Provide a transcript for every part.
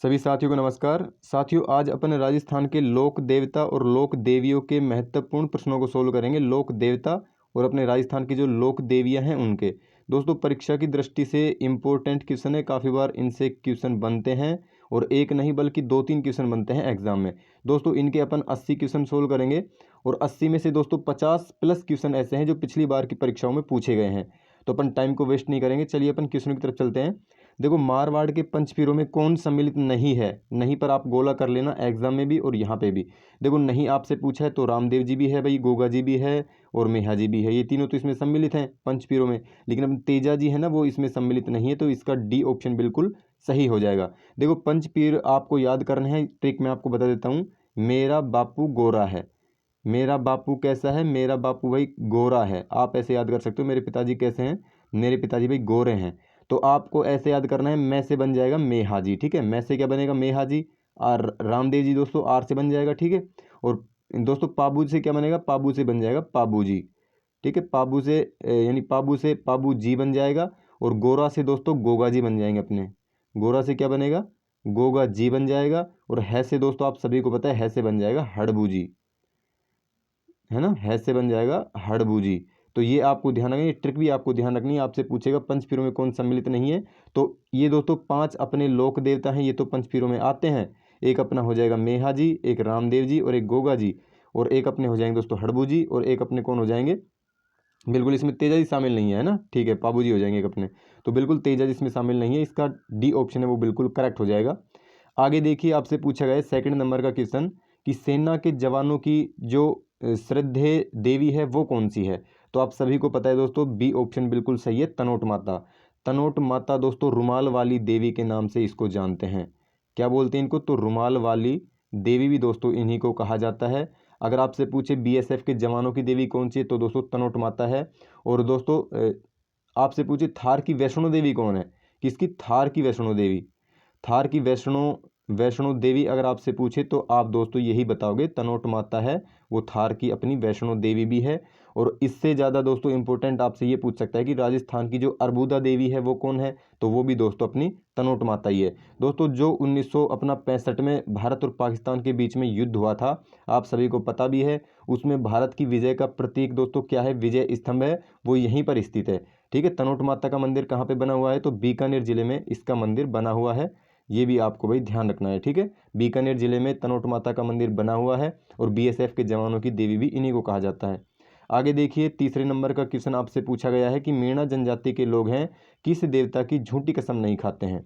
सभी साथियों को नमस्कार। साथियों, आज अपन राजस्थान के लोक देवता और लोक देवियों के महत्वपूर्ण प्रश्नों को सोल्व करेंगे। लोक देवता और अपने राजस्थान की जो लोक देवियां हैं उनके। दोस्तों, परीक्षा की दृष्टि से इम्पोर्टेंट क्वेश्चन है, काफ़ी बार इनसे क्वेश्चन बनते हैं और एक नहीं बल्कि 2-3 क्वेश्चन बनते हैं एग्जाम में। दोस्तों, इनके अपन 80 क्वेश्चन सोल्व करेंगे और 80 में से दोस्तों 50 प्लस क्वेश्चन ऐसे हैं जो पिछली बार की परीक्षाओं में पूछे गए हैं। तो अपन टाइम को वेस्ट नहीं करेंगे, चलिए अपन क्वेश्चन की तरफ चलते हैं। देखो, मारवाड़ के पंचपीरों में कौन सम्मिलित नहीं है? नहीं पर आप गोला कर लेना एग्जाम में भी और यहाँ पे भी। देखो, नहीं आपसे पूछा है तो रामदेव जी भी है भाई, गोगा जी भी है और मेहा जी भी है, ये तीनों तो इसमें सम्मिलित हैं पंचपीरों में। लेकिन अब तेजा जी है ना, वो इसमें सम्मिलित नहीं है, तो इसका डी ऑप्शन बिल्कुल सही हो जाएगा। देखो, पंचपीर आपको याद करना है, ट्रिक मैं आपको बता देता हूँ। मेरा बापू गोरा है। मेरा बापू कैसा है? मेरा बापू भाई गोरा है। आप ऐसे याद कर सकते हो। मेरे पिताजी कैसे हैं? मेरे पिताजी भाई गोरे हैं। तो आपको ऐसे याद करना है, मैं से बन जाएगा मेहा जी। ठीक है, मैं से क्या बनेगा? मेहा जी। और रामदेव जी दोस्तों आर से बन जाएगा। ठीक है, और दोस्तों पाबू से क्या बनेगा? पाबू से बन जाएगा पाबू जी। ठीक है, पाबू से यानी पाबू से पाबू जी बन जाएगा। और गोरा से दोस्तों गोगा जी बन जाएंगे अपने। गोरा से क्या बनेगा? गोगा जी बन जाएगा। और है से दोस्तों आप सभी को पता है से बन जाएगा हड़बू जी, है ना। है से बन जाएगा हड़बूजी। तो ये आपको ध्यान रखना, ये ट्रिक भी आपको ध्यान रखनी है। आपसे पूछेगा पंचपीरों में कौन सम्मिलित नहीं है, तो ये दोस्तों 5 अपने लोक देवता हैं, ये तो पंचपीरों में आते हैं। एक अपना हो जाएगा मेहा जी, एक रामदेव जी और एक गोगा जी, और एक अपने हो जाएंगे दोस्तों हड़बू जी, और एक अपने कौन हो जाएंगे? बिल्कुल इसमें तेजा जी शामिल नहीं है ना। ठीक है, पाबू जी हो जाएंगे एक अपने। तो बिल्कुल तेजा जी इसमें शामिल नहीं है, इसका डी ऑप्शन है वो बिल्कुल करेक्ट हो जाएगा। आगे देखिए, आपसे पूछा गया है सेकंड नंबर का क्वेश्चन कि सेना के जवानों की जो श्रद्धेय देवी है वो कौन सी है? तो आप सभी को पता है दोस्तों, बी ऑप्शन बिल्कुल सही है, तनोट माता। तनोट माता दोस्तों रुमाल वाली देवी के नाम से इसको जानते हैं। क्या बोलते हैं इनको? तो रुमाल वाली देवी भी दोस्तों इन्हीं को कहा जाता है। अगर आपसे पूछे बीएसएफ के जवानों की देवी कौन सी है, तो दोस्तों तनोट माता है। और दोस्तों आपसे पूछे थार की वैष्णो देवी कौन है? किसकी? थार की वैष्णो देवी। थार की वैष्णो देवी अगर आपसे पूछे तो आप दोस्तों यही बताओगे, तनोट माता है वो, थार की अपनी वैष्णो देवी भी है। और इससे ज़्यादा दोस्तों इंपॉर्टेंट आपसे ये पूछ सकता है कि राजस्थान की जो अरबुदा देवी है वो कौन है? तो वो भी दोस्तों अपनी तनोट माता ही है। दोस्तों, जो 1965 में भारत और पाकिस्तान के बीच में युद्ध हुआ था, आप सभी को पता भी है, उसमें भारत की विजय का प्रतीक दोस्तों क्या है? विजय स्तंभ है, वो यहीं पर स्थित है। ठीक है, तनोट माता का मंदिर कहाँ पे बना हुआ है? तो बीकानेर जिले में इसका मंदिर बना हुआ है। ये भी आपको भाई ध्यान रखना है। ठीक है, बीकानेर जिले में तनोट माता का मंदिर बना हुआ है और बीएसएफ के जवानों की देवी भी इन्हीं को कहा जाता है। आगे देखिए, तीसरे नंबर का क्वेश्चन आपसे पूछा गया है कि मीणा जनजाति के लोग हैं किस देवता की झूठी कसम नहीं खाते हैं?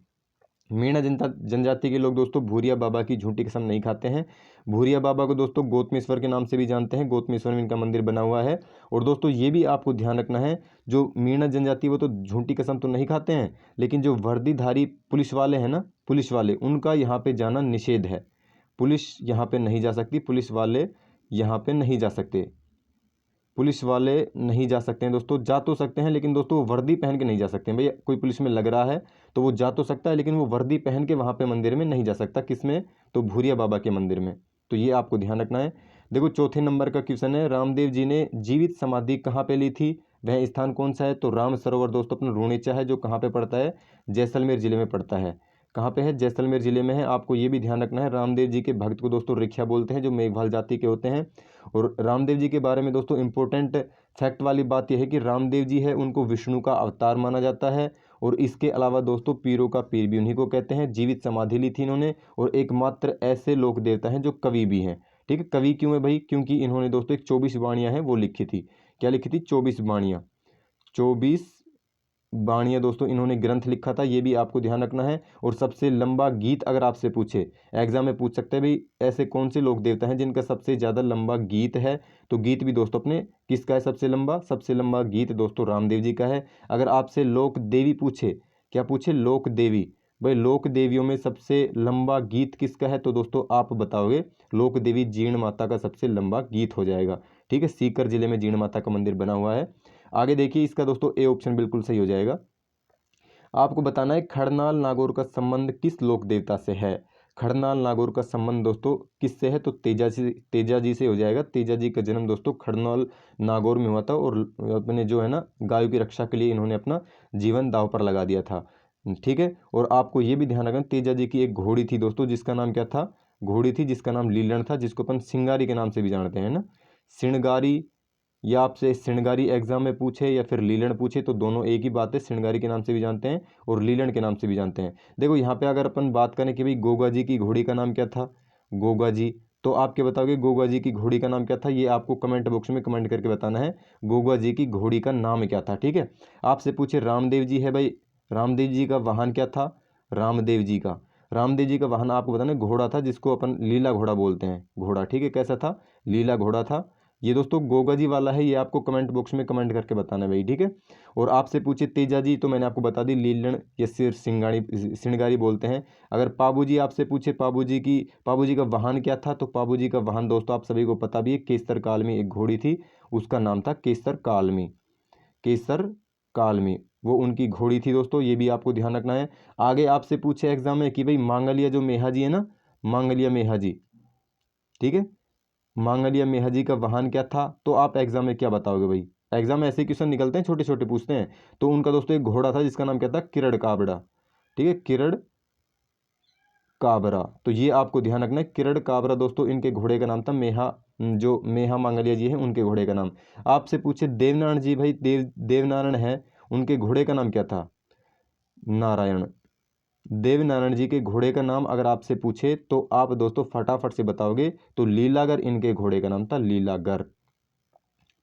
मीणा जनता जनजाति के लोग दोस्तों भूरिया बाबा की झूठी कसम नहीं खाते हैं। भूरिया बाबा को दोस्तों गौतमेश्वर के नाम से भी जानते हैं, गौतमेश्वर में इनका मंदिर बना हुआ है। और दोस्तों ये भी आपको ध्यान रखना है, जो मीणा जनजाति वो तो झूठी कसम तो नहीं खाते हैं, लेकिन जो वर्दीधारी पुलिस वाले हैं ना, पुलिस वाले, उनका यहाँ पे जाना निषेध है। पुलिस यहाँ पे नहीं जा सकती, पुलिस वाले यहाँ पे नहीं जा सकते। पुलिस वाले नहीं जा सकते हैं दोस्तों, जा तो सकते हैं लेकिन दोस्तों वो वर्दी पहन के नहीं जा सकते हैं। भैया कोई पुलिस में लग रहा है तो वो जा तो सकता है, लेकिन वो वर्दी पहन के वहाँ पे मंदिर में नहीं जा सकता। किसमें? तो भूरिया बाबा के मंदिर में। तो ये आपको ध्यान रखना है। देखो, चौथे नंबर का क्वेश्चन है, रामदेव जी ने जीवित समाधि कहाँ पे ली थी? वह स्थान कौन सा है? तो राम सरोवर दोस्तों अपना रूणेचा है, जो कहाँ पे पड़ता है? जैसलमेर जिले में पड़ता है। कहाँ पे है? जैसलमेर जिले में है। आपको ये भी ध्यान रखना है, रामदेव जी के भक्त को दोस्तों रिख्या बोलते हैं, जो मेघवाल जाति के होते हैं। और रामदेव जी के बारे में दोस्तों इंपॉर्टेंट फैक्ट वाली बात यह है कि रामदेव जी है उनको विष्णु का अवतार माना जाता है। और इसके अलावा दोस्तों पीरों का पीर भी उन्हीं को कहते हैं। जीवित समाधि ली थी इन्होंने, और एकमात्र ऐसे लोक देवता हैं जो कवि भी हैं। ठीक है, कवि क्यों है भाई? क्योंकि इन्होंने दोस्तों एक 24 वाणियाँ हैं वो लिखी थी। क्या लिखी थी? 24 वाणियाँ। 24 बाणियाँ दोस्तों इन्होंने ग्रंथ लिखा था, ये भी आपको ध्यान रखना है। और सबसे लंबा गीत अगर आपसे पूछे, एग्जाम में पूछ सकते हैं भाई ऐसे कौन से लोक देवता हैं जिनका सबसे ज़्यादा लंबा गीत है, तो गीत भी दोस्तों अपने किसका है सबसे लंबा? सबसे लंबा गीत दोस्तों रामदेव जी का है। अगर आपसे लोक देवी पूछे, क्या पूछे? लोक देवी, भाई लोक देवियों में सबसे लंबा गीत किसका है? तो दोस्तों आप बताओगे, लोक देवी जीण माता का सबसे लंबा गीत हो जाएगा। ठीक है, सीकर जिले में जीण माता का मंदिर बना हुआ है। आगे देखिए, इसका दोस्तों ए ऑप्शन बिल्कुल सही हो जाएगा। आपको बताना है खड़नाल नागौर का संबंध किस लोक देवता से है? खड़नाल नागौर का संबंध दोस्तों किससे है? तो तेजा जी से हो जाएगा। तेजा जी का जन्म दोस्तों खड़नाल नागौर में हुआ था, और अपने जो है ना गायों की रक्षा के लिए इन्होंने अपना जीवन दांव पर लगा दिया था। ठीक है। और आपको ये भी ध्यान रखना, तेजा जी की एक घोड़ी थी दोस्तों, जिसका नाम क्या था, घोड़ी थी जिसका नाम लीलन था, जिसको अपन सिंगारी के नाम से भी जानते हैं ना, सिणगारी। या आपसे सिणगारी एग्जाम में पूछे या फिर लीलन पूछे तो दोनों एक ही बात है, सिणगारी के नाम से भी जानते हैं और लीलन के नाम से भी जानते हैं। देखो यहाँ पे अगर अपन बात करें कि भाई गोगा जी की घोड़ी का नाम क्या था, गोगा जी, तो आप क्या बताओगे गोगा जी की घोड़ी का नाम क्या था, ये आपको कमेंट बॉक्स में कमेंट करके बताना है, गोगा जी की घोड़ी का नाम क्या था। ठीक है। आपसे पूछे रामदेव जी है भाई, रामदेव जी का वाहन क्या था, रामदेव जी का, रामदेव जी का वाहन आपको बताना है घोड़ा था, जिसको अपन लीला घोड़ा बोलते हैं, घोड़ा। ठीक है, कैसा था, लीला घोड़ा था। ये दोस्तों गोगा जी वाला है, ये आपको कमेंट बॉक्स में कमेंट करके बताना है भाई। ठीक है। और आपसे पूछे तेजा जी, तो मैंने आपको बता दी लीलन या सिर सिंगाड़ी सिणगारी बोलते हैं। अगर पाबू जी आपसे पूछे पाबू जी का वाहन क्या था, तो पाबू जी का वाहन दोस्तों आप सभी को पता भी है, केसर कालमी एक घोड़ी थी, उसका नाम था केसर कालमी, केसर कालमी, वो उनकी घोड़ी थी दोस्तों, ये भी आपको ध्यान रखना है। आगे आपसे पूछे एग्जाम में कि भाई मांगलिया जो मेहा जी है ना, मांगलिया मेहा जी, ठीक है, मांगलिया मेहा जी का वाहन क्या था, तो आप एग्जाम में क्या बताओगे भाई। एग्जाम में ऐसे क्वेश्चन निकलते हैं, छोटे छोटे पूछते हैं। तो उनका दोस्तों एक घोड़ा था जिसका नाम क्या था, किरण काबड़ा। ठीक है, किरण काबरा, तो ये आपको ध्यान रखना है, किरण काबरा दोस्तों इनके घोड़े का नाम था, मेहा, जो मेहा मांगलिया जी हैं उनके घोड़े का नाम। आपसे पूछे देवनारायण जी, भाई देवनारायण है, उनके घोड़े का नाम क्या था, नारायण। देवनारायण जी के घोड़े का नाम अगर आपसे पूछे तो आप दोस्तों फटाफट से बताओगे, तो लीलागर इनके घोड़े का नाम था, लीलागर।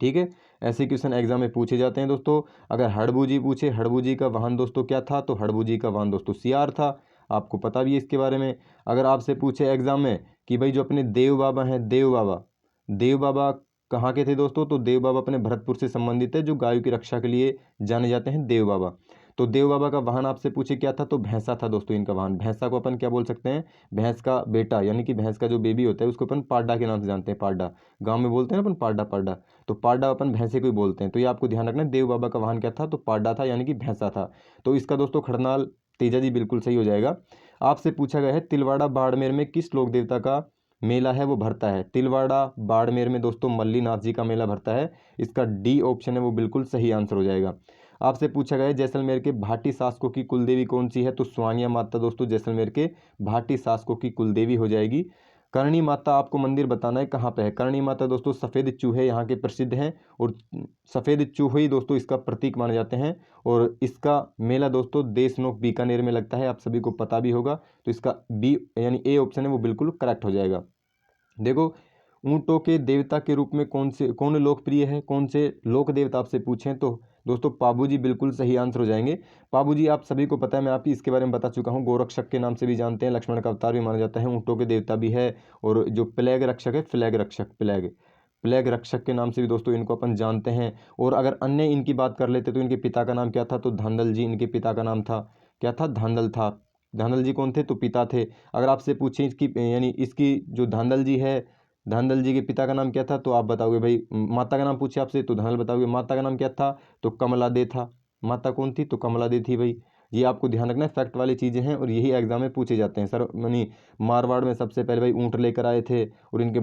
ठीक है, ऐसे क्वेश्चन एग्जाम में पूछे जाते हैं दोस्तों। अगर हड़बू जी पूछे, हड़बू जी का वाहन दोस्तों क्या था, तो हड़बू जी का वाहन दोस्तों सियार था, आपको पता भी है इसके बारे में। अगर आपसे पूछे एग्जाम में कि भाई जो अपने देव बाबा हैं, देव बाबा, देव बाबा कहाँ के थे दोस्तों, तो देव बाबा अपने भरतपुर से संबंधित है, जो गायों की रक्षा के लिए जाने जाते हैं, देव बाबा। तो देव बाबा का वाहन आपसे पूछे क्या था, तो भैंसा था दोस्तों इनका वाहन। भैंसा को अपन क्या बोल सकते हैं, भैंस का बेटा, यानी कि भैंस का जो बेबी होता है उसको अपन पाड्डा के नाम से जानते हैं, पाड्डा, गाँव में बोलते हैं ना अपन पाड्डा पाड्डा, तो पाड्डा अपन भैंसे को ही बोलते हैं। तो ये आपको ध्यान रखना है, देव बाबा का वाहन क्या था, तो पाड्डा था, यानी कि भैंसा था। तो इसका दोस्तों खड़नाल तेजा जी बिल्कुल सही हो जाएगा। आपसे पूछा गया है तिलवाड़ा बाड़मेर में किस लोक देवता का मेला है वो भरता है, तिलवाड़ा बाड़मेर में दोस्तों मल्लीनाथ जी का मेला भरता है, इसका डी ऑप्शन है वो बिल्कुल सही आंसर हो जाएगा। आपसे पूछा गया है जैसलमेर के भाटी शासकों की कुलदेवी कौन सी है, तो स्वानिया माता दोस्तों जैसलमेर के भाटी शासकों की कुलदेवी हो जाएगी। करणी माता आपको मंदिर बताना है कहाँ पे है, करणी माता दोस्तों सफ़ेद चूहे यहाँ के प्रसिद्ध हैं, और सफ़ेद चूहे ही दोस्तों इसका प्रतीक माने जाते हैं। और इसका मेला दोस्तों देशनोक बीकानेर में लगता है, आप सभी को पता भी होगा। तो इसका बी यानी ए ऑप्शन है वो बिल्कुल करेक्ट हो जाएगा। देखो ऊंटों के देवता के रूप में कौन लोकप्रिय है, कौन से लोक देवता आपसे पूछें, तो दोस्तों पाबू जी बिल्कुल सही आंसर हो जाएंगे। पाबू जी आप सभी को पता है, मैं आपकी इसके बारे में बता चुका हूँ, गोरक्षक के नाम से भी जानते हैं, लक्ष्मण का अवतार भी माना जाता है, ऊंटों के देवता भी है। और जो प्लेग रक्षक है, फ्लैग रक्षक, प्लेग रक्षक के नाम से भी दोस्तों इनको अपन जानते हैं। और अगर अन्य इनकी बात कर लेते तो इनके पिता का नाम क्या था, तो धांधल जी इनके पिता का नाम था, क्या था, धांधल था। धांधल जी कौन थे, तो पिता थे। अगर आपसे पूछें इसकी यानी इसकी जो धांधल जी है, धांधल जी के पिता का नाम क्या था, तो आप बताओगे भाई, माता का नाम पूछे आपसे तो धांधल बताओगे, माता का नाम क्या था, तो कमला दे था। माता कौन थी, तो कमला दे थी भाई। ये आपको ध्यान रखना है, फैक्ट वाली चीज़ें हैं और यही एग्जाम में पूछे जाते हैं सर। यानी मारवाड़ में सबसे पहले भाई ऊँट लेकर आए थे, और इनका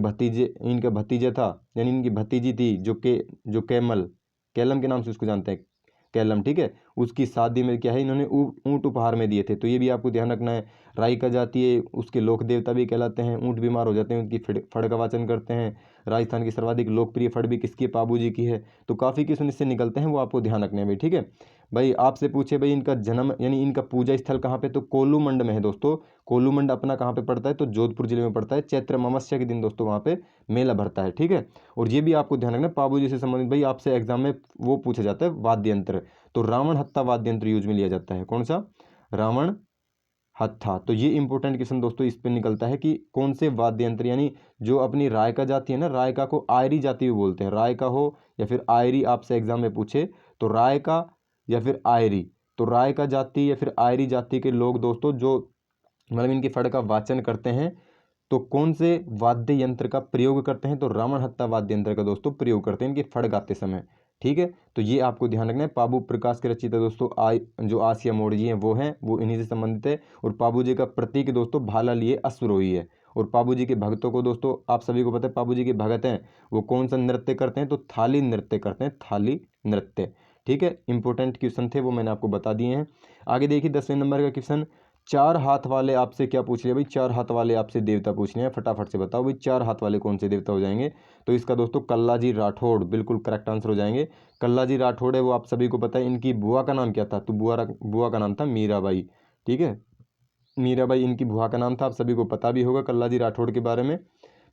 भतीजा था, यानी इनकी भतीजी थी जो कैमल, कैलम के नाम से उसको जानते हैं, कैलम। ठीक है, उसकी शादी में क्या है, इन्होंने ऊँट उपहार में दिए थे, तो ये भी आपको ध्यान रखना है। राई का जाति है, उसके लोक देवता भी कहलाते हैं, ऊँट बीमार हो जाते हैं उनकी फड़ का वाचन करते हैं। राजस्थान की सर्वाधिक लोकप्रिय फड़ भी किसकी है, पाबू जी की है। तो काफ़ी क्वेश्चन इससे निकलते हैं, वो आपको ध्यान रखने हैं भाई। ठीक है भाई, आपसे पूछे भाई इनका जन्म यानी इनका पूजा स्थल कहाँ पे, तो कोलूमंड में है दोस्तों। कोलूमंड अपना कहाँ पे पड़ता है, तो जोधपुर जिले में पड़ता है। चैत्र अमावस्या के दिन दोस्तों वहाँ पे मेला भरता है। ठीक है, और ये भी आपको ध्यान रखना, पाबू जी से संबंधित भाई आपसे एग्जाम में वो पूछा जाता है वाद्य यंत्र, तो रावण हत्था वाद्य यंत्र यूज में लिया जाता है, कौन सा, रावण हत्था। तो ये इंपॉर्टेंट क्वेश्चन दोस्तों इस पे निकलता है कि कौन से वाद्य यंत्र, यानी जो अपनी रायका जाति है ना, रायका को आयरी जाति भी बोलते हैं, रायका हो या फिर आयरी, आपसे एग्जाम में पूछे तो रायका या फिर आयरी, तो रायका जाति या फिर आयरी जाति के लोग दोस्तों जो मतलब इनकी फड़ का वाचन करते हैं, तो कौन से वाद्य यंत्र का प्रयोग करते हैं, तो रावण हत्था वाद्य यंत्र का दोस्तों प्रयोग करते हैं इनकी फड़ गाते समय। ठीक है, तो ये आपको ध्यान रखना है। पाबू प्रकाश के रचित दोस्तों जो आसिया मोड़ जी हैं वो हैं, वो इन्हीं से संबंधित है। और पाबू जी का प्रतीक दोस्तों भाला लिए अश्वरोही है। और पाबू जी के भक्तों को दोस्तों आप सभी को पता है, पाबू जी के भगत हैं वो कौन सा नृत्य करते हैं, तो थाली नृत्य करते हैं, थाली नृत्य। ठीक है, इंपॉर्टेंट क्वेश्चन थे वो मैंने आपको बता दिए हैं। आगे देखिए 10वें नंबर का क्वेश्चन, चार हाथ वाले आपसे क्या पूछ लिया भाई, चार हाथ वाले आपसे देवता पूछ लिया, फटाफट से बताओ भाई चार हाथ वाले कौन से देवता हो जाएंगे। तो इसका दोस्तों कल्लाजी राठौड़ बिल्कुल करेक्ट आंसर हो जाएंगे। कल्लाजी राठौड़ है वो आप सभी को पता है। इनकी बुआ का नाम क्या था, तो बुआ का नाम था मीराबाई। ठीक है, मीराबाई इनकी बुआ का नाम था, आप सभी को पता भी होगा कल्लाजी राठौड़ के बारे में।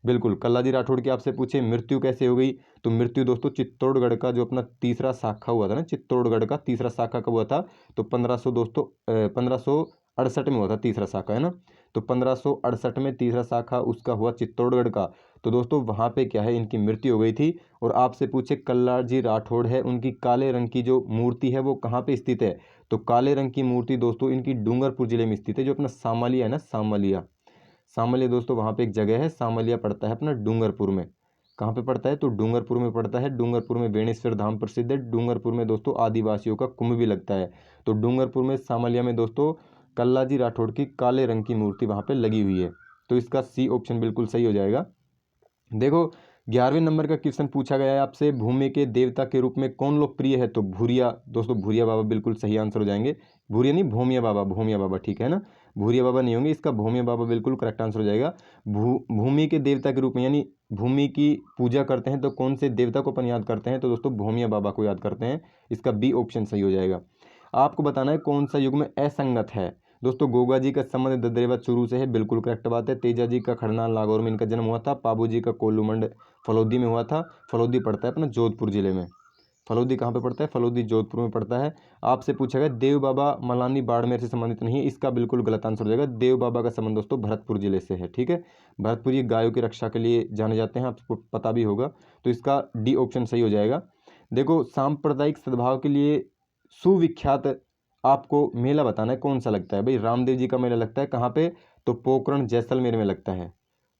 बिल्कुल, कल्लाजी राठौड़ की आपसे पूछे मृत्यु कैसे हो गई, तो मृत्यु दोस्तों चित्तौड़गढ़ का जो अपना तीसरा शाखा हुआ था ना, चित्तौड़गढ़ का तीसरा शाखा कब हुआ था, तो 1500 दोस्तों 1568 में हुआ था तीसरा शाखा, है ना। तो 1568 में तीसरा शाखा उसका हुआ चित्तौड़गढ़ का। तो दोस्तों वहाँ पे क्या है, इनकी मृत्यु हो गई थी। और आपसे पूछे कल्लाजी राठौड़ है, उनकी काले रंग की जो मूर्ति है वो कहाँ पे स्थित है, तो काले रंग की मूर्ति दोस्तों इनकी डूंगरपुर जिले में स्थित है। जो अपना सामालिया है ना, सामालिया, सामालिया दोस्तों वहाँ पे एक जगह है, सामालिया पड़ता है अपना डूंगरपुर में। कहाँ पे पड़ता है, तो डूंगरपुर में पड़ता है। डूंगरपुर में बेणेश्वर धाम प्रसिद्ध है। डूंगरपुर में दोस्तों आदिवासियों का कुंभ भी लगता है। तो डूंगरपुर में सामालिया में दोस्तों कल्लाजी राठौड़ की काले रंग की मूर्ति वहाँ पे लगी हुई है। तो इसका सी ऑप्शन बिल्कुल सही हो जाएगा। देखो 11वें नंबर का क्वेश्चन पूछा गया है आपसे, भूमि के देवता के रूप में कौन लोकप्रिय है, तो भूरिया दोस्तों, भूरिया बाबा बिल्कुल सही आंसर हो जाएंगे। भूरिया नहीं, भूमिया बाबा, भूमिया बाबा, ठीक है ना, भूरिया बाबा नहीं होंगे, इसका भूमिया बाबा बिल्कुल करेक्ट आंसर हो जाएगा। भूमि के देवता के रूप में यानी भूमि की पूजा करते हैं तो कौन से देवता को अपन याद करते हैं, तो दोस्तों भूमिया बाबा को याद करते हैं। इसका बी ऑप्शन सही हो जाएगा। आपको बताना है कौन सा युग में असंगत है, दोस्तों गोगा जी का संबंध दद्रेवत शुरू से है, बिल्कुल करेक्ट बात है। तेजा जी का खड़नाल नागौर में इनका जन्म हुआ था। पाबू जी का कोल्लूमंड फलोदी में हुआ था। फलोदी पड़ता है अपना जोधपुर जिले में। फलोदी कहाँ पे पड़ता है, फलोदी जोधपुर में पड़ता है। आपसे पूछा गया देव बाबा मलानी बाड़मेर से संबंधित नहीं है, इसका बिल्कुल गलत आंसर हो जाएगा। देव बाबा का संबंध दोस्तों भरतपुर जिले से है। ठीक है, भरतपुर ये गायों की रक्षा के लिए जाने जाते हैं, आपको पता भी होगा। तो इसका डी ऑप्शन सही हो जाएगा। देखो सांप्रदायिक सद्भाव के लिए सुविख्यात आपको मेला बताना है कौन सा लगता है भाई, रामदेव जी का मेला लगता है कहाँ पे, तो पोखरण जैसलमेर में लगता है।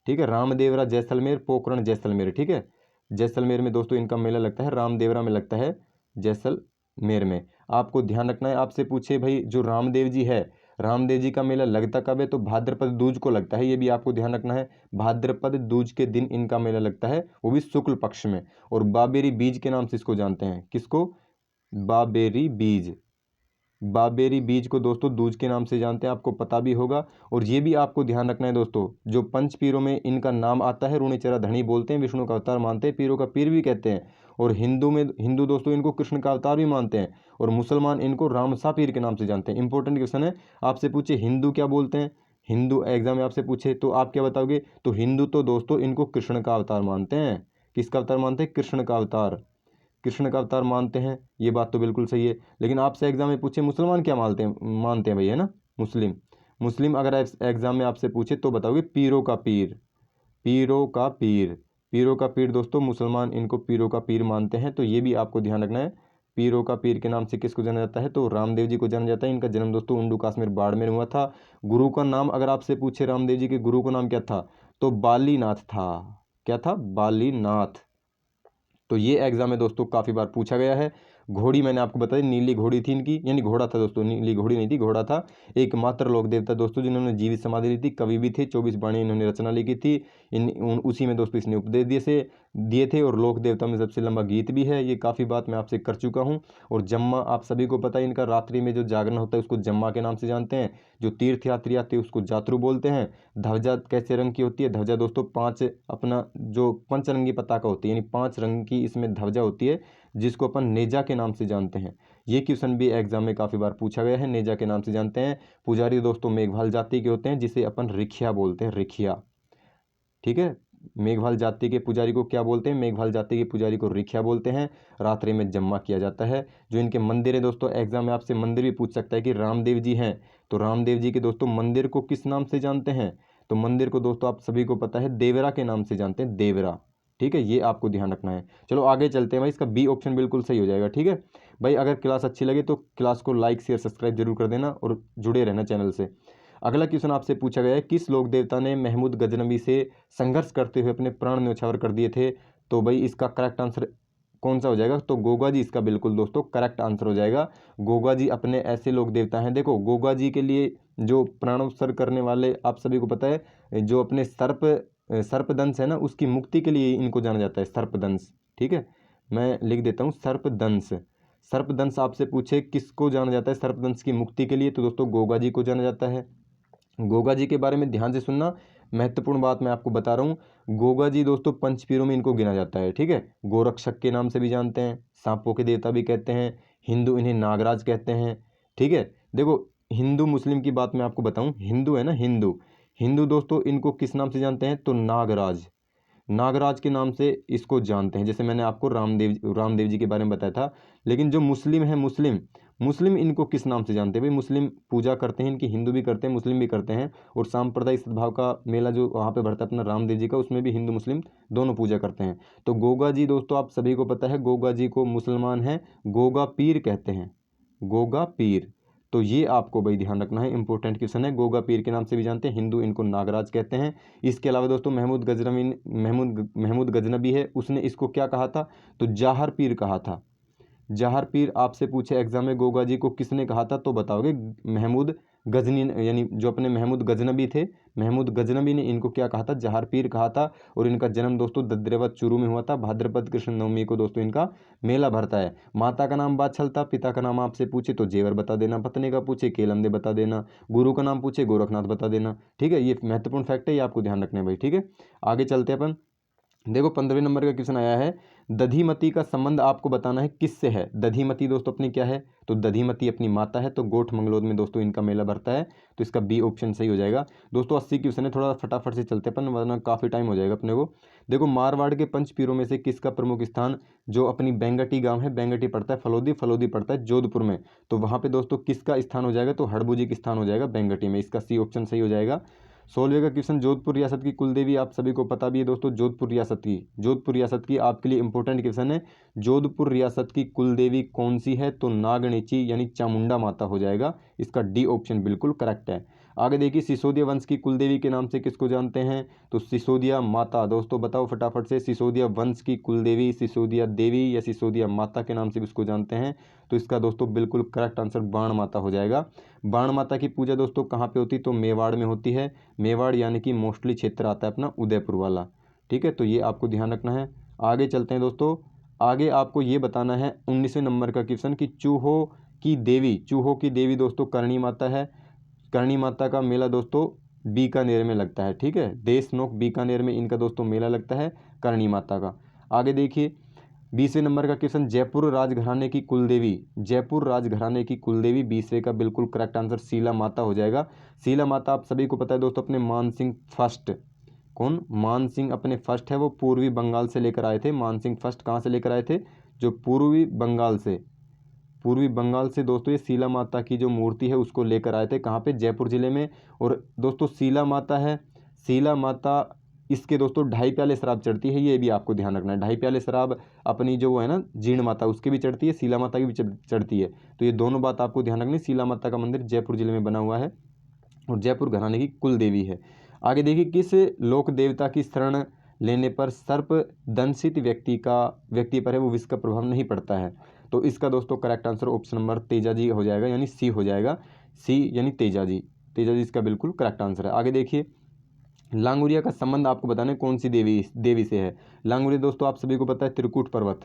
ठीक है, रामदेवरा जैसलमेर, पोखरण जैसलमेर। ठीक है, जैसलमेर में दोस्तों इनका मेला लगता है, रामदेवरा में लगता है जैसलमेर में। आपको ध्यान रखना है, आपसे पूछे भाई जो रामदेव जी है, रामदेव जी का मेला लगता कब है, तो भाद्रपद दूज को लगता है। ये भी आपको ध्यान रखना है, भाद्रपद दूज के दिन इनका मेला लगता है, वो भी शुक्ल पक्ष में। और बाबेरी बीज के नाम से इसको जानते हैं, किसको, बाबेरी बीज। बाबेरी बीज को दोस्तों दूज के नाम से जानते हैं, आपको पता भी होगा। और ये भी आपको ध्यान रखना है दोस्तों, जो पंच पीरों में इनका नाम आता है, रूणेचरा धनी बोलते हैं, विष्णु का अवतार मानते हैं, पीरों का पीर भी कहते हैं। और हिंदू दोस्तों इनको कृष्ण का अवतार भी मानते हैं। और मुसलमान इनको रामसा पीर के नाम से जानते हैं। इंपॉर्टेंट क्वेश्चन है, आपसे पूछे हिंदू क्या बोलते हैं, हिंदू एग्जाम में आपसे पूछे तो आप क्या बताओगे, तो हिंदू तो दोस्तों इनको कृष्ण का अवतार मानते हैं। किसका अवतार मानते हैं, कृष्ण का अवतार, कृष्ण का अवतार मानते हैं, ये बात तो बिल्कुल सही है। लेकिन आपसे एग्जाम में पूछे मुसलमान क्या मानते हैं भाई, है ना, मुस्लिम। मुस्लिम अगर एग्जाम में आपसे पूछे तो बताओगे पीरों का पीर, पीरों का पीर, पीरों का पीर दोस्तों मुसलमान इनको पीरों का पीर मानते हैं। तो ये भी आपको ध्यान रखना है। पीरों का पीर के नाम से किसको जाना जाता है, तो रामदेव जी को जाना जाता है। इनका जन्म दोस्तों उंडू काश्मीर बाड़मेर में हुआ था। गुरु का नाम अगर आपसे पूछे रामदेव जी के गुरु का नाम क्या था, तो बालीनाथ था। क्या था, बालीनाथ। तो ये एग्जाम में दोस्तों काफ़ी बार पूछा गया है। घोड़ी मैंने आपको बताया, नीली घोड़ी थी इनकी, यानी घोड़ा था दोस्तों, नीली घोड़ी नहीं थी, घोड़ा था। एकमात्र लोक देवता दोस्तों जिन्होंने जीवित समाधि ली थी, कवि भी थे, 24 बाणी इन्होंने रचना लिखी थी। उसी में दोस्तों इसने उपदेश दिए थे। और लोक देवता में सबसे लंबा गीत भी है। ये काफ़ी बात मैं आपसे कर चुका हूँ। और जम्मा आप सभी को पता है, इनका रात्रि में जो जागरण होता है उसको जम्मा के नाम से जानते हैं। जो तीर्थयात्री आते हैं उसको जातरू बोलते हैं। ध्वजा कैसे रंग की होती है, ध्वजा दोस्तों पांच, अपना जो पंचरंगी पताका होती है, यानी 5 रंग की इसमें ध्वजा होती है, जिसको अपन नेजा के नाम से जानते हैं। ये क्वेश्चन भी एग्जाम में काफ़ी बार पूछा गया है, नेजा के नाम से जानते हैं। पुजारी दोस्तों मेघवाल जाति के होते हैं, जिसे अपन रिखिया बोलते हैं, रिखिया। ठीक है, मेघवाल जाति के पुजारी को क्या बोलते हैं, मेघवाल जाति के पुजारी को रिखिया बोलते हैं। रात्रि में जम्मा किया जाता है। जो इनके मंदिर है दोस्तों, एग्जाम में आपसे मंदिर भी पूछ सकता है कि रामदेव जी हैं, तो रामदेव जी के दोस्तों मंदिर को किस नाम से जानते हैं, तो मंदिर को दोस्तों आप सभी को पता है देवरा के नाम से जानते हैं, देवरा। ठीक है, ये आपको ध्यान रखना है। चलो आगे चलते हैं भाई, इसका बी ऑप्शन बिल्कुल सही हो जाएगा। ठीक है भाई, अगर क्लास अच्छी लगे तो क्लास को लाइक शेयर सब्सक्राइब जरूर कर देना और जुड़े रहना चैनल से। अगला क्वेश्चन आपसे पूछा गया है, किस लोक देवता ने महमूद गजनबी से संघर्ष करते हुए अपने प्राण न्यौछावर कर दिए थे, तो भाई इसका करेक्ट आंसर कौन सा हो जाएगा, तो गोगा जी इसका बिल्कुल दोस्तों करेक्ट आंसर हो जाएगा। गोगा जी अपने ऐसे लोक देवता हैं, देखो गोगा जी के लिए जो प्राणोत्सर्ग करने वाले आप सभी को पता है, जो अपने सर्पदंश है ना, उसकी मुक्ति के लिए इनको जाना जाता है, सर्पदंश। ठीक है, मैं लिख देता हूँ सर्पदंश। सर्पदंश आपसे पूछे किसको जाना जाता है सर्पदंश की मुक्ति के लिए, तो दोस्तों गोगा जी को जाना जाता है। गोगा जी के बारे में ध्यान से सुनना, महत्वपूर्ण बात मैं आपको बता रहा हूँ। गोगा जी दोस्तों पंचपीरों में इनको गिना जाता है, ठीक है। गोरक्षक के नाम से भी जानते हैं, सांपों के देवता भी कहते हैं, हिंदू इन्हें नागराज कहते हैं, ठीक है। देखो हिंदू मुस्लिम की बात मैं आपको बताऊं, हिंदू है ना, हिंदू हिंदू दोस्तों इनको किस नाम से जानते हैं, तो नागराज, नागराज के नाम से इसको जानते हैं। जैसे मैंने आपको रामदेव जी के बारे में बताया था। लेकिन जो मुस्लिम है, मुस्लिम मुस्लिम इनको किस नाम से जानते हैं भाई, मुस्लिम पूजा करते हैं इनकी, हिंदू भी करते हैं मुस्लिम भी करते हैं। और सांप्रदायिक सद्भाव का मेला जो वहाँ पे भरता है अपना रामदेव जी का, उसमें भी हिंदू मुस्लिम दोनों पूजा करते हैं। तो गोगा जी दोस्तों आप सभी को पता है, गोगा जी को मुसलमान हैं गोगा पीर कहते हैं, गोगा पीर। तो ये आपको भाई ध्यान रखना है, इंपॉर्टेंट क्वेश्चन है। गोगा पीर के नाम से भी जानते हैं, हिंदू इनको नागराज कहते हैं। इसके अलावा दोस्तों महमूद गजनबी है, उसने इसको क्या कहा था, तो जाहर पीर कहा था। जाहर पीर आपसे पूछे एग्जाम में गोगा जी को किसने कहा था, तो बताओगे महमूद गजनी, यानी जो अपने महमूद गजनबी थे, महमूद गजनबी ने इनको क्या कहा था, जाहर पीर कहा था। और इनका जन्म दोस्तों दद्रेवत चूरू में हुआ था। भाद्रपद कृष्ण नवमी को दोस्तों इनका मेला भरता है। माता का नाम बादशाह था, पिता का नाम आपसे पूछे तो जेवर बता देना, पत्नी का पूछे केलमदे बता देना, गुरु का नाम पूछे गोरखनाथ बता देना, ठीक है। ये महत्वपूर्ण फैक्ट है, ये आपको ध्यान रखना है भाई, ठीक है। आगे चलते हैं अपन। देखो 15वें नंबर का क्वेश्चन आया है, दधिमती का संबंध आपको बताना है किससे है। दधिमती दोस्तों अपनी क्या है, तो दधिमती अपनी माता है। तो गोठ मंगलोद में दोस्तों इनका मेला भरता है, तो इसका बी ऑप्शन सही हो जाएगा। दोस्तों 80 क्वेश्चन है, थोड़ा फटाफट से चलते अपन वरना काफ़ी टाइम हो जाएगा अपने को। देखो मारवाड़ के पंचपीरों में से किसका प्रमुख स्थान जो अपनी बेंगटी गाँव है, बेंगटी पड़ता है फलोदी, फलोदी पड़ता है जोधपुर में, तो वहाँ पर दोस्तों किसका स्थान हो जाएगा, तो हड़बू जी का स्थान हो जाएगा बेंगटी में, इसका सी ऑप्शन सही हो जाएगा। 16वें का क्वेश्चन, जोधपुर रियासत की कुलदेवी आप सभी को पता भी है दोस्तों, जोधपुर रियासत की आपके लिए इंपॉर्टेंट क्वेश्चन है। जोधपुर रियासत की कुलदेवी कौन सी है, तो नागणेची यानी चामुंडा माता हो जाएगा, इसका डी ऑप्शन बिल्कुल करेक्ट है। आगे देखिए सिसोदिया वंश की कुलदेवी के नाम से किसको जानते हैं, तो सिसोदिया माता। दोस्तों बताओ फटाफट से, सिसोदिया वंश की कुलदेवी सिसोदिया देवी या सिसोदिया माता के नाम से किसको जानते हैं, तो इसका दोस्तों बिल्कुल करेक्ट आंसर बाण माता हो जाएगा। बाण माता की पूजा दोस्तों कहाँ पे होती, तो मेवाड़ में होती है। मेवाड़ यानी कि मोस्टली क्षेत्र आता है अपना उदयपुर वाला, ठीक है। तो ये आपको ध्यान रखना है। आगे चलते हैं दोस्तों, आगे आपको ये बताना है 19वें नंबर का क्वेश्चन कि चूहों की देवी दोस्तों करणी माता है। करणी माता का मेला दोस्तों बीकानेर में लगता है, ठीक है। देशनोक बीकानेर में इनका दोस्तों मेला लगता है करणी माता का। आगे देखिए 20वें नंबर का क्वेश्चन, जयपुर राजघराने की कुलदेवी, जयपुर राजघराने की कुलदेवी 20वें का बिल्कुल करेक्ट आंसर शीला माता हो जाएगा। शीला माता आप सभी को पता है दोस्तों, अपने मानसिंह फर्स्ट, कौन मानसिंह अपने फर्स्ट है वो पूर्वी बंगाल से लेकर आए थे। मानसिंह फर्स्ट कहाँ से लेकर आए थे, जो पूर्वी बंगाल से दोस्तों ये शीला माता की जो मूर्ति है उसको लेकर आए थे, कहाँ पे, जयपुर जिले में। और दोस्तों शीला माता है, शीला माता इसके दोस्तों 2.5 प्याले शराब चढ़ती है, ये भी आपको ध्यान रखना है। 2.5 प्याले शराब अपनी जो वो है ना जीर्ण माता उसकी भी चढ़ती है, शीला माता की भी चढ़ती है। तो ये दोनों बात आपको ध्यान रखनी। शीला माता का मंदिर जयपुर जिले में बना हुआ है और जयपुर घराने की कुल देवी है। आगे देखिए किस लोक देवता की शरण लेने पर सर्प दंशित व्यक्ति पर है वो विष का प्रभाव नहीं पड़ता है, तो इसका दोस्तों करेक्ट आंसर ऑप्शन नंबर तेजा जी हो जाएगा, यानी सी हो जाएगा। सी यानी तेजा जी इसका बिल्कुल करेक्ट आंसर है। आगे देखिए लांगुरिया का संबंध आपको बताना है कौन सी देवी से है। लांगुरिया दोस्तों आप सभी को पता है त्रिकूट पर्वत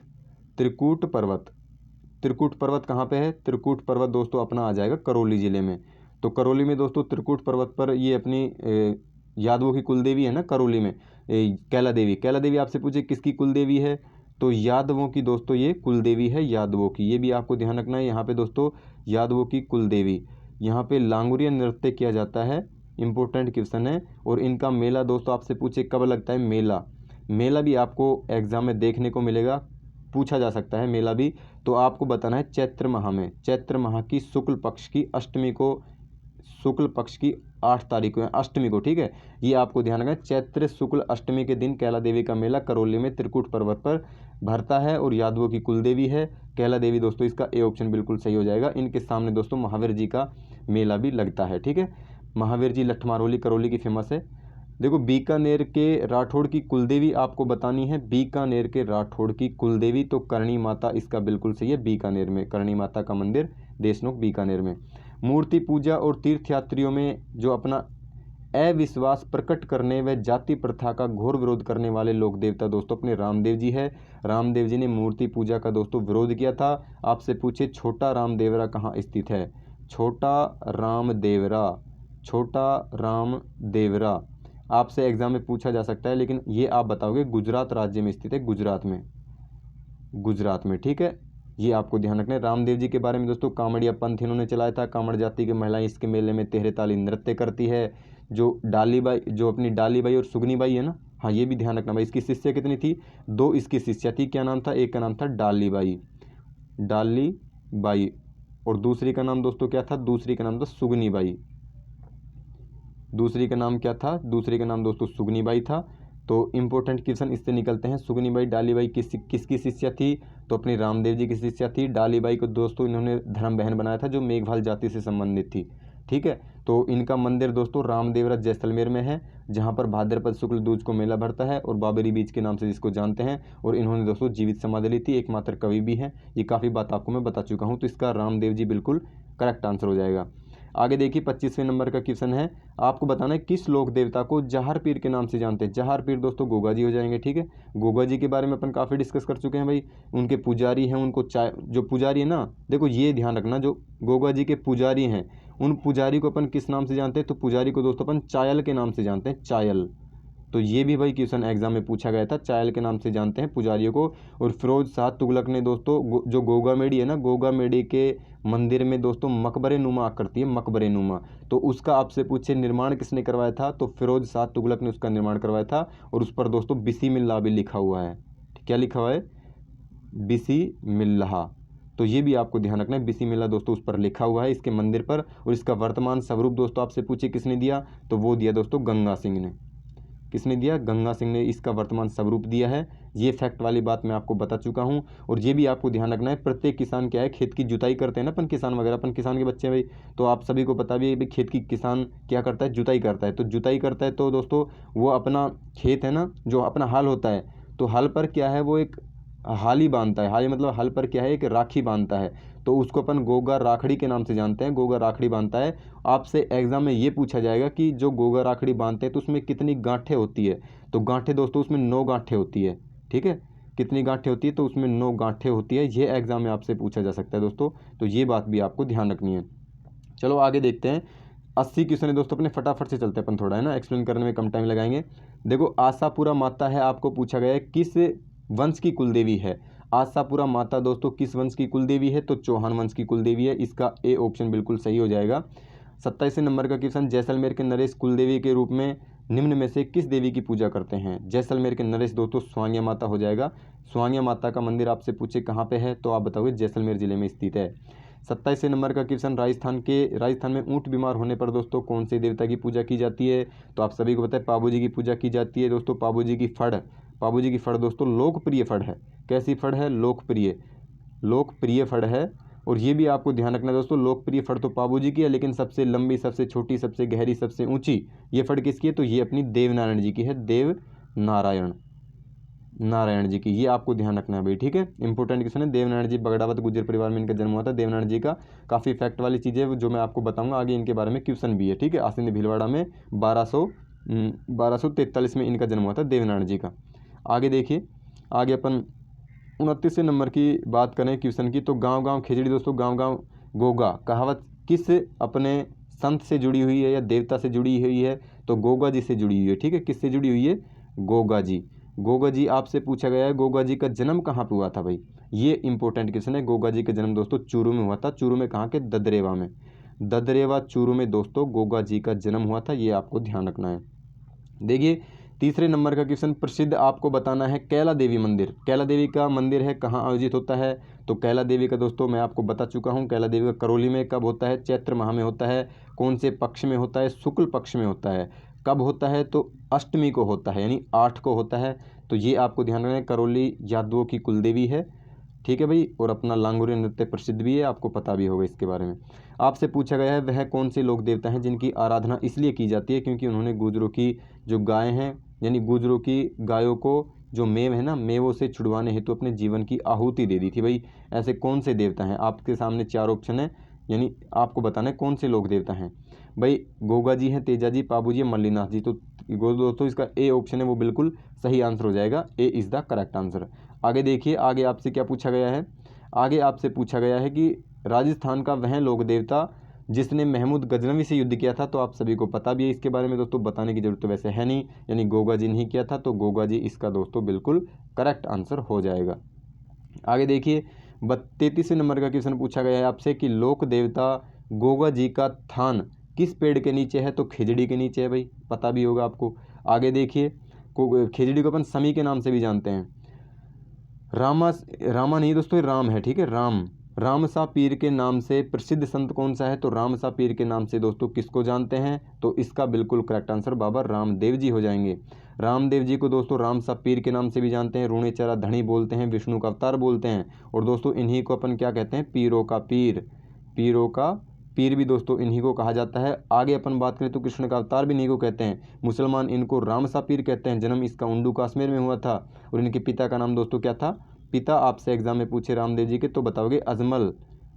कहाँ पे है, त्रिकूट पर्वत दोस्तों अपना आ जाएगा करौली जिले में। तो करौली में दोस्तों त्रिकूट पर्वत पर ये अपनी यादवों की कुलदेवी है ना करौली में, कैला देवी आपसे पूछे किसकी कुलदेवी है, तो यादवों की दोस्तों ये कुलदेवी है, यादवों की, ये भी आपको ध्यान रखना है। यहाँ पे दोस्तों यादवों की कुलदेवी, यहाँ पे लांगुरिया नृत्य किया जाता है, इंपॉर्टेंट क्वेश्चन है। और इनका मेला दोस्तों आपसे पूछे कब लगता है, मेला भी आपको एग्जाम में देखने को मिलेगा, पूछा जा सकता है मेला भी। तो आपको बताना है चैत्र माह में, चैत्र माह की शुक्ल पक्ष की अष्टमी को, शुक्ल पक्ष की 8 तारीख को अष्टमी को, ठीक है। ये आपको ध्यान रखना है, चैत्र शुक्ल अष्टमी के दिन कैला देवी का मेला करौली में त्रिकूट पर्वत पर भरता है और यादवों की कुलदेवी है कैला देवी दोस्तों, इसका ए ऑप्शन बिल्कुल सही हो जाएगा। इनके सामने दोस्तों महावीर जी का मेला भी लगता है, ठीक है। महावीर जी लठमारोली करौली की फेमस है। देखो बीकानेर के राठौड़ की कुलदेवी आपको बतानी है, बीकानेर के राठौड़ की कुलदेवी तो करणी माता, इसका बिल्कुल सही है, बीकानेर में करणी माता का मंदिर देशनोक बीकानेर में। मूर्ति पूजा और तीर्थयात्रियों में जो अपना अविश्वास प्रकट करने व जाति प्रथा का घोर विरोध करने वाले लोक देवता दोस्तों अपने रामदेव जी है। रामदेव जी ने मूर्ति पूजा का दोस्तों विरोध किया था। आपसे पूछे छोटा रामदेवरा कहाँ स्थित है, छोटा रामदेवरा, छोटा रामदेवरा आपसे एग्जाम में पूछा जा सकता है, लेकिन ये आप बताओगे गुजरात राज्य में स्थित है, गुजरात में, गुजरात में, ठीक है। ये आपको ध्यान रखना है। रामदेव जी के बारे में दोस्तों कांवड़िया पंथ इन्होंने चलाया था। कांवड़ जाति की महिलाएं इसके मेले में तेहरे ताली नृत्य करती है। जो डालीबाई, जो अपनी डालीबाई और सुगनीबाई है ना, हाँ ये भी ध्यान रखना भाई। इसकी शिष्या कितनी थी, 2 इसकी शिष्या थी। क्या नाम था, एक का नाम था डालीबाई, डालीबाई, और दूसरी का नाम दोस्तों क्या था, दूसरी का नाम था सुगनीबाई। दूसरी का नाम क्या था, दूसरी का नाम दोस्तों सुगनीबाई था। तो इंपॉर्टेंट क्वेश्चन इससे निकलते हैं। सुगनीबाई डालीबाई किसकी शिष्या थी, तो अपनी रामदेव जी की शिष्या थी। डालीबाई को दोस्तों इन्होंने धर्म बहन बनाया था, जो मेघवाल जाति से संबंधित थी, ठीक है। तो इनका मंदिर दोस्तों रामदेवरा जैसलमेर में है, जहाँ पर भाद्रपद शुक्ल दूज को मेला भरता है, और बाबरी बीच के नाम से जिसको जानते हैं। और इन्होंने दोस्तों जीवित समाधि ली थी, एकमात्र कवि भी है। ये काफ़ी बात आपको मैं बता चुका हूँ, तो इसका रामदेव जी बिल्कुल करेक्ट आंसर हो जाएगा। आगे देखिए 25वें नंबर का क्वेश्चन है, आपको बताना है किस लोक देवता को जहार पीर के नाम से जानते हैं। जहार पीर दोस्तों गोगा जी हो जाएंगे, ठीक है। गोगा जी के बारे में अपन काफ़ी डिस्कस कर चुके हैं भाई। उनके पुजारी हैं, उनको जो पुजारी है ना, देखो ये ध्यान रखना, जो गोगा जी के पुजारी हैं उन पुजारी को अपन किस नाम से जानते हैं, तो पुजारी को दोस्तों अपन चायल के नाम से जानते हैं, चायल। तो ये भी भाई क्वेश्चन एग्जाम में पूछा गया था, चायल के नाम से जानते हैं पुजारियों को। और फिरोज शाह तुगलक ने दोस्तों जो गोगा मेडी है ना, गोगा मेडी के मंदिर में दोस्तों मकबरे नुमा आकृति है, मकबरे नुमा। तो उसका आपसे पूछे निर्माण किसने करवाया था, तो फिरोज शाह तुगलक ने उसका निर्माण करवाया था। और उस पर दोस्तों बिस्मिल्लाह भी लिखा हुआ है। क्या लिखा हुआ है, बिस्मिल्लाह। तो ये भी आपको ध्यान रखना है, बिस्मिल्लाह दोस्तों उस पर लिखा हुआ है इसके मंदिर पर। और इसका वर्तमान स्वरूप दोस्तों आपसे पूछे किसने दिया, तो वो दिया दोस्तों गंगा सिंह ने। किसने दिया, गंगा सिंह ने इसका वर्तमान स्वरूप दिया है। ये फैक्ट वाली बात मैं आपको बता चुका हूँ। और ये भी आपको ध्यान रखना है, प्रत्येक किसान क्या है, खेत की जुताई करते हैं ना अपन किसान वगैरह, अपन किसान के बच्चे हैं भाई। तो आप सभी को पता भी है भाई, खेत की किसान क्या करता है, जुताई करता है। तो जुताई करता है तो दोस्तों वो अपना खेत है ना, जो अपना हल होता है, तो हल पर क्या है, वो एक हाली बांधता है। हाली मतलब हल पर क्या है, एक राखी बांधता है। तो उसको अपन गोगा राखड़ी के नाम से जानते हैं, गोगा राखड़ी बांधता है। आपसे एग्जाम में ये पूछा जाएगा कि जो गोगा राखड़ी बांधते हैं तो उसमें कितनी गांठें होती है, तो गांठें दोस्तों उसमें 9 गांठें होती है, ठीक है। कितनी गांठें होती है, तो उसमें 9 गांठें होती है। ये एग्जाम में आपसे पूछा जा सकता है दोस्तों, तो ये बात भी आपको ध्यान रखनी है। चलो आगे देखते हैं। 80 क्वेश्चन है दोस्तों अपने, फटाफट से चलते हैं अपन, थोड़ा है ना एक्सप्लेन करने में कम टाइम लगाएंगे। देखो आशापुरा माता है, आपको पूछा गया है किस वंश की कुलदेवी है। आशापुरा माता दोस्तों किस वंश की कुलदेवी है, तो चौहान वंश की कुलदेवी है। इसका ए ऑप्शन बिल्कुल सही हो जाएगा। 27वें नंबर का क्वेश्चन, जैसलमेर के नरेश कुलदेवी के रूप में निम्न में से किस देवी की पूजा करते हैं। जैसलमेर के नरेश दोस्तों स्वांग्या माता हो जाएगा। स्वांग्या माता का मंदिर आपसे पूछे कहाँ पे है, तो आप बताओगे जैसलमेर जिले में स्थित है। 27वें नंबर का क्वेश्चन, राजस्थान में ऊँट बीमार होने पर दोस्तों कौन से देवता की पूजा की जाती है, तो आप सभी को पता है पाबू जी की पूजा की जाती है दोस्तों। पाबू जी की फड़, पाबू जी की फड़ दोस्तों लोकप्रिय फड़ है। कैसी फड़ है, लोकप्रिय, लोकप्रिय फड़ है। और ये भी आपको ध्यान रखना दोस्तों, लोकप्रिय फड़ तो पाबू जी की है, लेकिन सबसे लंबी, सबसे छोटी, सबसे गहरी, सबसे ऊंची ये फड़ किसकी है, तो ये अपनी देवनारायण जी की है, देव नारायण जी की। ये आपको ध्यान रखना है भाई, ठीक है। इंपॉर्टेंट क्वेश्चन है। देवनारायण जी बगड़ावत गुज्जर परिवार में इनका जन्म हुआ था। देवनारायण जी का काफ़ी फैक्ट वाली चीज़ है जो मैं आपको बताऊंगा आगे, इनके बारे में क्वेश्चन भी है, ठीक है। आसिंद भीलवाड़ा में 1243 में इनका जन्म हुआ था देवनारायण जी का। आगे देखिए, आगे अपन 29वें नंबर की बात करें क्वेश्चन की, तो गांव गांव खिचड़ी दोस्तों, गांव गांव गोगा कहावत किस अपने संत से जुड़ी हुई है या देवता से जुड़ी हुई है, तो गोगा जी से जुड़ी हुई है, ठीक है। किससे जुड़ी हुई है, गोगा जी। गोगा जी आपसे पूछा गया है, गोगा जी का जन्म कहाँ पे हुआ था भाई, ये इंपॉर्टेंट क्वेश्चन है। गोगा जी का जन्म दोस्तों चूरू में हुआ था। चूरू में कहाँ के, ददरेवा में, ददरेवा चूरू में दोस्तों गोगा जी का जन्म हुआ था। ये आपको ध्यान रखना है। देखिए 3रे नंबर का क्वेश्चन, प्रसिद्ध आपको बताना है कैला देवी मंदिर। कैला देवी का मंदिर है कहाँ आयोजित होता है, तो कैला देवी का दोस्तों मैं आपको बता चुका हूँ। कैला देवी का करौली में कब होता है, चैत्र माह में होता है। कौन से पक्ष में होता है, शुक्ल पक्ष में होता है। कब होता है, तो अष्टमी को होता है, यानी 8 को होता है। तो ये आपको ध्यान रखना है, करौली यादवों की कुलदेवी है, ठीक है भाई। और अपना लांगुरी नृत्य प्रसिद्ध भी है, आपको पता भी होगा इसके बारे में। आपसे पूछा गया है वह कौन से लोक देवता हैं जिनकी आराधना इसलिए की जाती है क्योंकि उन्होंने गुजरों की जो गाय हैं, यानी गुजरों की गायों को जो मेव है ना, मेवों से छुड़वाने हेतु अपने जीवन की आहुति दे दी थी भाई। ऐसे कौन से देवता हैं, आपके सामने 4 ऑप्शन है, यानी आपको बताना है कौन से लोक देवता हैं। भाई गोगा जी हैं, तेजा जी, पाबू जी, मल्लीनाथ जी। तो दोस्तों इसका ए ऑप्शन है वो बिल्कुल सही आंसर हो जाएगा, A is the correct answer. आगे देखिए, आगे आपसे क्या पूछा गया है। आगे आपसे पूछा गया है कि राजस्थान का वह लोक देवता जिसने महमूद गजनवी से युद्ध किया था। तो आप सभी को पता भी है इसके बारे में दोस्तों, बताने की जरूरत तो वैसे है नहीं, यानी गोगा जी ने ही किया था। तो गोगा जी इसका दोस्तों बिल्कुल करेक्ट आंसर हो जाएगा। आगे देखिए, 33वें नंबर का क्वेश्चन पूछा गया है आपसे कि लोक देवता गोगा जी का थान किस पेड़ के नीचे है। तो खिजड़ी के नीचे है भाई, पता भी होगा आपको। आगे देखिए, खिजड़ी को अपन समी के नाम से भी जानते हैं। रामा नहीं दोस्तों, राम है, ठीक है, रामसा पीर के नाम से प्रसिद्ध संत कौन सा है। तो रामसा पीर के नाम से दोस्तों किसको जानते हैं। तो इसका बिल्कुल करेक्ट आंसर बाबा रामदेव जी हो जाएंगे। रामदेव जी को दोस्तों रामसा पीर के नाम से भी जानते हैं, रूणेचरा धनी बोलते हैं, विष्णु का अवतार बोलते हैं। और दोस्तों इन्हीं को अपन क्या कहते हैं, पीरों का पीर, पीरों का पीर भी दोस्तों इन्हीं को कहा जाता है। आगे अपन बात करें तो कृष्ण का अवतार भी इन्हीं को कहते हैं। मुसलमान इनको रामसा पीर कहते हैं। जन्म इसका उंडू कश्मीर में हुआ था। और इनके पिता का नाम दोस्तों क्या था। पिता आपसे एग्जाम में पूछे रामदेव जी के तो बताओगे अजमल।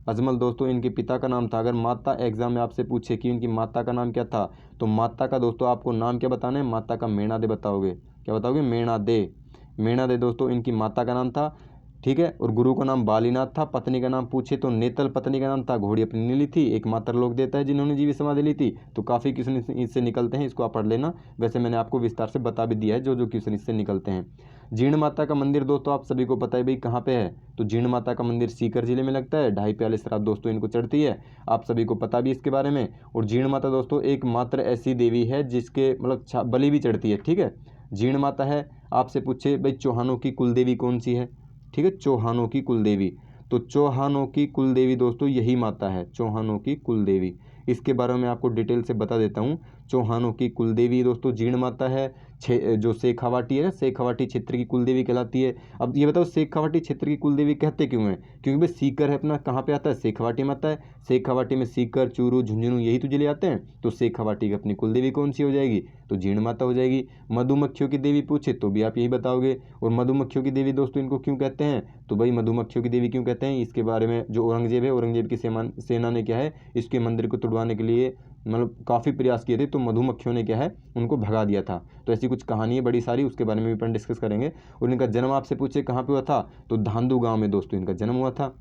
अजमल दोस्तों इनके पिता का नाम था। अगर माता एग्जाम में आपसे पूछे कि इनकी माता का नाम क्या था, तो माता का दोस्तों आपको नाम क्या बताना है, माता का मेणा दे बताओगे। क्या बताओगे, मेणा दे। मेणा दे दोस्तों इनकी माता का नाम था, ठीक है। और गुरु का नाम बालीनाथ था। पत्नी का नाम पूछे तो नेतल पत्नी का नाम था, घोड़ी अपनी ने ली थी। एक मात्र लोग देता है जिन्होंने जीवित समाधि ली थी। तो काफ़ी क्वेश्चन इससे निकलते हैं, इसको आप पढ़ लेना। वैसे मैंने आपको विस्तार से बता भी दिया है जो जो क्वेश्चन इससे निकलते हैं। जीर्ण माता का मंदिर दोस्तों आप सभी को पता है भाई कहाँ पे है। तो जीर्ण माता का मंदिर सीकर जिले में लगता है। 2.5 प्याले शराब दोस्तों इनको चढ़ती है, आप सभी को पता भी इसके बारे में। और जीर्ण माता दोस्तों एक मात्र ऐसी देवी है जिसके मतलब बलि भी चढ़ती है, ठीक है। जीर्ण माता है। आपसे पूछे भाई चौहानों की कुलदेवी कौन सी है, ठीक है, चौहानों की कुलदेवी। तो चौहानों की कुलदेवी दोस्तों यही माता है, चौहानों की कुलदेवी। इसके बारे में आपको डिटेल से बता देता हूँ। चौहानों की कुलदेवी दोस्तों जीर्ण माता है। जो शेखावाटी है ना, शेखावाटी क्षेत्र की कुलदेवी कहलाती है। अब ये बताओ शेखावाटी क्षेत्र की कुलदेवी कहते क्यों हैं। क्योंकि भाई सीकर है अपना, कहाँ पे आता है, शेखावाटी में आता है। शेखावाटी में सीकर, चूरू, झुंझुनू यही तो जिले आते हैं। तो शेखावाटी की अपनी कुलदेवी कौन सी हो जाएगी, तो जीर्ण माता हो जाएगी। मधुमक्खियों की देवी पूछे तो भी आप यही बताओगे। और मधुमक्खियों की देवी दोस्तों इनको क्यों कहते हैं, तो भाई मधुमक्खियों की देवी क्यों कहते हैं, इसके बारे में जो औरंगजेब है, औरंगजेब की सेना ने क्या है, इसके मंदिर को तुड़वाने के लिए मतलब काफ़ी प्रयास किए थे। तो मधुमक्खियों ने क्या है, उनको भगा दिया था। तो ऐसी कुछ कहानी है बड़ी सारी, उसके बारे में भी अपन डिस्कस करेंगे। और इनका जन्म आपसे पूछे कहाँ पे हुआ था, तो धांधु गांव में दोस्तों इनका जन्म हुआ था।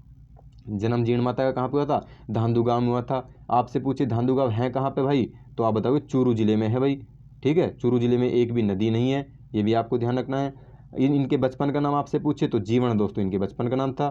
जन्म जीर्ण माता का कहाँ पे हुआ था, धांधु गांव में हुआ था। आपसे पूछे धांधु गांव है कहाँ पे भाई, तो आप बताओगे चूरू जिले में है भाई, ठीक है। चूरू जिले में एक भी नदी नहीं है, ये भी आपको ध्यान रखना है। इनके बचपन का नाम आपसे पूछे तो जीवन दोस्तों इनके बचपन का नाम था,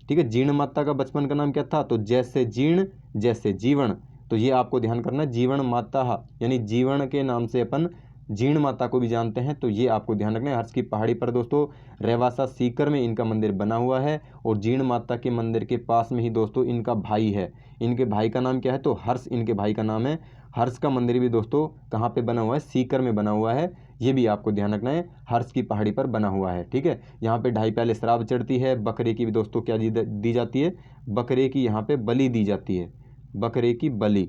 ठीक है। जीर्ण माता का बचपन का नाम क्या था, तो जैसे जीर्ण जैसे जीवन। तो ये आपको ध्यान करना है, जीवन माता यानी जीवन के नाम से अपन जीर्ण माता को भी जानते हैं। तो ये आपको ध्यान रखना है। हर्ष की पहाड़ी पर दोस्तों रेवासा सीकर में इनका मंदिर बना हुआ है। और जीर्ण माता के मंदिर के पास में ही दोस्तों इनका भाई है। इनके भाई का नाम क्या है, तो हर्ष इनके भाई का नाम है। हर्ष का मंदिर भी दोस्तों कहाँ पे बना हुआ है, सीकर में बना हुआ है। ये भी आपको ध्यान रखना है, हर्ष की पहाड़ी पर बना हुआ है, ठीक है। यहाँ पे 2.5 प्याले शराब चढ़ती है। बकरे की भी दोस्तों क्या दी जाती है, बकरे की यहाँ पे बलि दी जाती है, बकरे की बलि।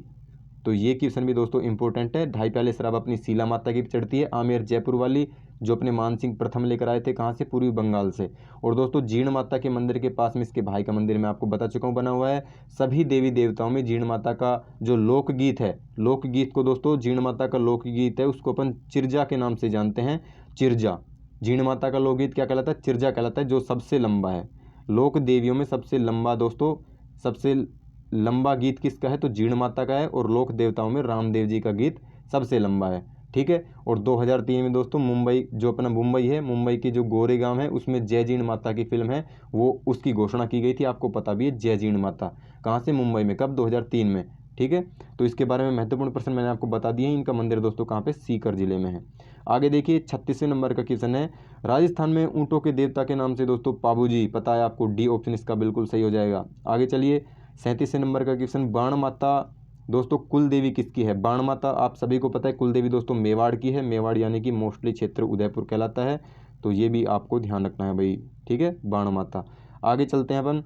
तो ये क्वेश्चन भी दोस्तों इंपॉर्टेंट है। 2.5 प्याले शराब अपनी शीला माता की चढ़ती है, आमेर जयपुर वाली, जो अपने मान सिंह प्रथम लेकर आए थे, कहाँ से, पूर्वी बंगाल से। और दोस्तों जीर्ण माता के मंदिर के पास में इसके भाई का मंदिर मैं आपको बता चुका हूँ बना हुआ है। सभी देवी देवताओं में जीर्ण माता का जो लोकगीत है, लोकगीत को दोस्तों जीर्ण माता का लोकगीत है उसको अपन चिरजा के नाम से जानते हैं, चिरजा। जीर्ण माता का लोकगीत क्या कहलाता है, चिरजा कहलाता है, जो सबसे लंबा है। लोक देवियों में सबसे लंबा दोस्तों, सबसे लंबा गीत किसका है, तो जीर्ण माता का है। और लोक देवताओं में रामदेव जी का गीत सबसे लंबा है, ठीक है। और 2003 में दोस्तों मुंबई, जो अपना मुंबई है, मुंबई की जो गोरेगांव है उसमें जय जीर्ण माता की फिल्म है, वो उसकी घोषणा की गई थी। आपको पता भी है, जय जीर्ण माता कहाँ से, मुंबई में, कब, 2003 में, ठीक है। तो इसके बारे में महत्वपूर्ण प्रश्न मैंने आपको बता दिए। इनका मंदिर दोस्तों कहाँ पे, सीकर जिले में है। आगे देखिए 36वें नंबर का क्वेश्चन है, राजस्थान में ऊँटों के देवता के नाम से दोस्तों पाबूजी, पता है आपको, डी ऑप्शन इसका बिल्कुल सही हो जाएगा। आगे चलिए 37वें नंबर का क्वेश्चन, बाण माता दोस्तों कुल देवी किसकी है। बाण माता आप सभी को पता है, कुल देवी दोस्तों मेवाड़ की है। मेवाड़ यानी कि मोस्टली क्षेत्र उदयपुर कहलाता है। तो ये भी आपको ध्यान रखना है भाई, ठीक है, बाण माता। आगे चलते हैं अपन।